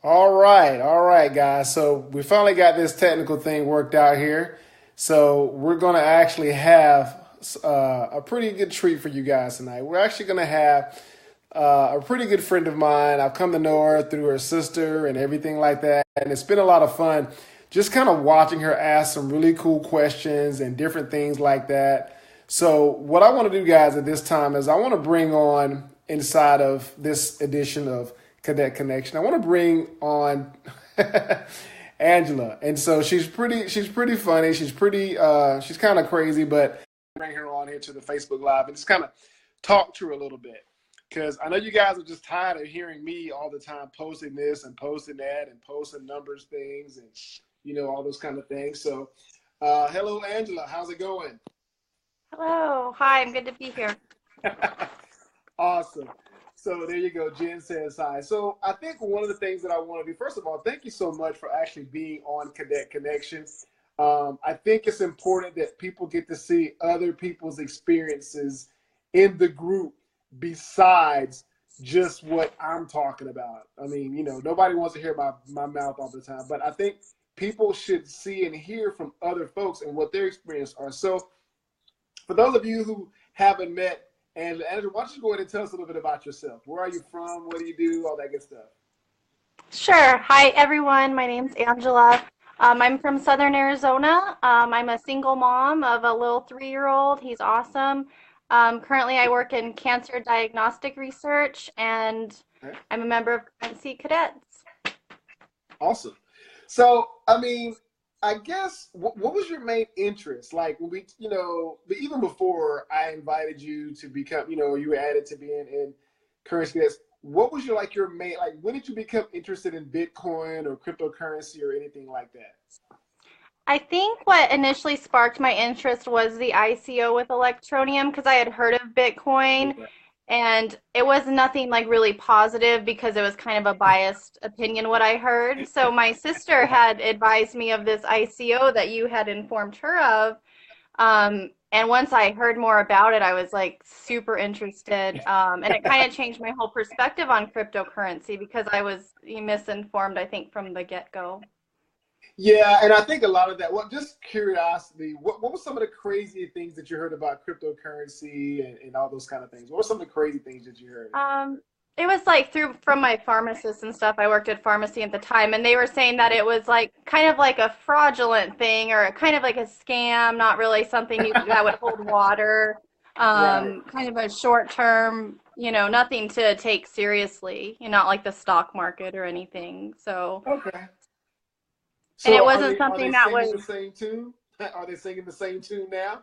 All right, guys. So we finally got this technical thing worked out here. So we're going to actually have a pretty good treat for you guys tonight. We're actually going to have a pretty good friend of mine. I've come to know her through her sister and everything like that. And it's been a lot of fun just kind of watching her ask some really cool questions and different things like that. So, what I want to do, guys, at this time is I want to bring on inside of this edition of Cadet Connection. I want to bring on Angela, and so she's pretty funny. She's kind of crazy, but bring her on here to the Facebook Live and just kind of talk to her a little bit because I know you guys are just tired of hearing me all the time posting this and posting that and posting numbers things and all those kind of things. So, hello, Angela. How's it going? Hello. Hi, I'm good to be here. Awesome. So there you go. Jen says hi. So I think one of the things that I want to do, first of all, thank you so much for actually being on Cadet Connection. I think it's important that people get to see other people's experiences in the group besides just what I'm talking about. I mean, nobody wants to hear my mouth all the time, but I think people should see and hear from other folks and what their experiences are. So for those of you who haven't met Andrew, why don't you go ahead and tell us a little bit about yourself? Where are you from? What do you do? All that good stuff. Sure. Hi, everyone. My name's Angela. I'm from Southern Arizona. I'm a single mom of a little 3-year-old. He's awesome. Currently, I work in cancer diagnostic research, and Okay. I'm a member of Currency Cadets. Awesome. So, I mean, I guess what was your main interest? Like when we, even before I invited you to become, you were added to being in currency. What was your main, like, when did you become interested in Bitcoin or cryptocurrency or anything like that? I think what initially sparked my interest was the ICO with Electronium because I had heard of Bitcoin. Yeah. And it was nothing like really positive because it was kind of a biased opinion what I heard. So my sister Right. had advised me of this ICO that you had informed her of. And once I heard more about it, I was like super interested. And it kind of changed my whole perspective on cryptocurrency because I was misinformed, I think, from the get-go. Yeah, and I think a lot of that. Well, just curiosity. What were some of the crazy things that you heard about cryptocurrency and all those kind of things? What were some of the crazy things that you heard? Um, it was like through from my pharmacist and stuff. I worked at pharmacy at the time, and they were saying that it was like kind of like a fraudulent thing or kind of like a scam, not really something that would hold water. Right. Kind of a short term, nothing to take seriously, not like the stock market or anything. So, Okay. and it So are wasn't they something that singing the was. same tune? Are they singing the same tune now?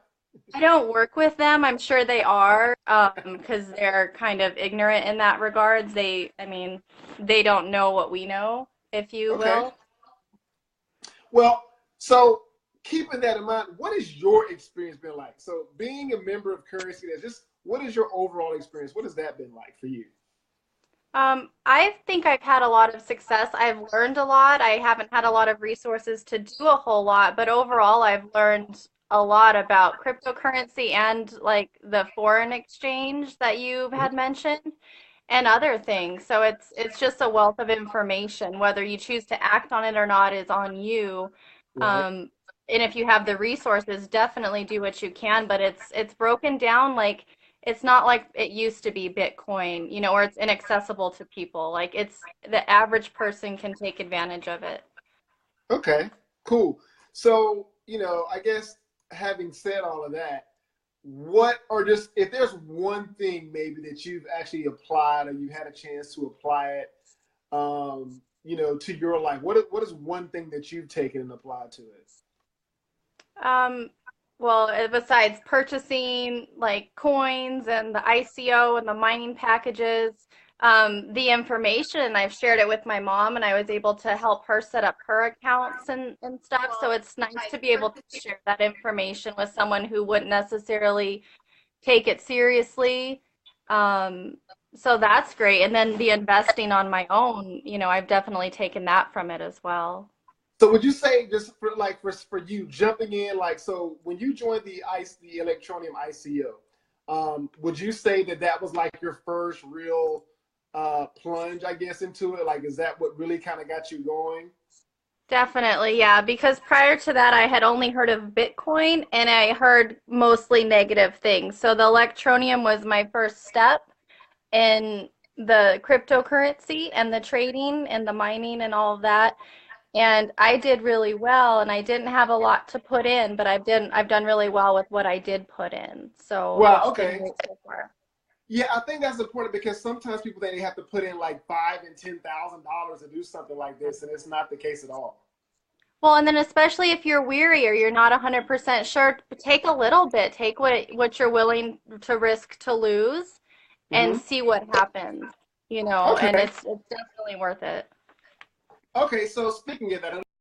I don't work with them. I'm sure they are, because they're kind of ignorant in that regards. I mean, they don't know what we know, if you Okay. will. Well, so keeping that in mind, what has your experience been like? So being a member of Currency, that's just what is your overall experience? What has that been like for you? I think I've had a lot of success. I've learned a lot. I haven't had a lot of resources to do a whole lot, but overall, I've learned a lot about cryptocurrency and like the foreign exchange that you had mentioned and other things. So it's just a wealth of information. Whether you choose to act on it or not is on you. Right. Um, and if you have the resources, definitely do what you can. But it's broken down like it's not like it used to be Bitcoin, or it's inaccessible to people. Like it's the average person can take advantage of it. Okay. Cool. So, I guess having said all of that, what or just if there's one thing maybe that you've actually applied or you had a chance to apply it to your life, what is one thing that you've taken and applied to it? Um, well, besides purchasing like coins and the ICO and the mining packages, the information, I've shared it with my mom and I was able to help her set up her accounts and stuff. So it's nice to be able to share that information with someone who wouldn't necessarily take it seriously. Um, so that's great. And then the investing on my own, I've definitely taken that from it as well. So would you say just for like for you jumping in, like, so when you joined the Electronium ICO, would you say that that was like your first real? plunge, I guess, into it? Like, is that what really kind of got you going? Definitely, yeah, because prior to that, I had only heard of Bitcoin and I heard mostly negative things. So the Electronium was my first step in the cryptocurrency and the trading and the mining and all of that. And I did really well and I didn't have a lot to put in, but I've done really well with what I did put in. So Well, it's been okay. great so far. Yeah, I think that's important because sometimes people think they have to put in like $5,000 and $10,000 to do something like this, and it's not the case at all. Well, and then especially if you're weary or you're not 100% sure, take a little bit, take what you're willing to risk to lose and Hmm. see what happens, and Okay. it's definitely worth it. Okay. So speaking of that,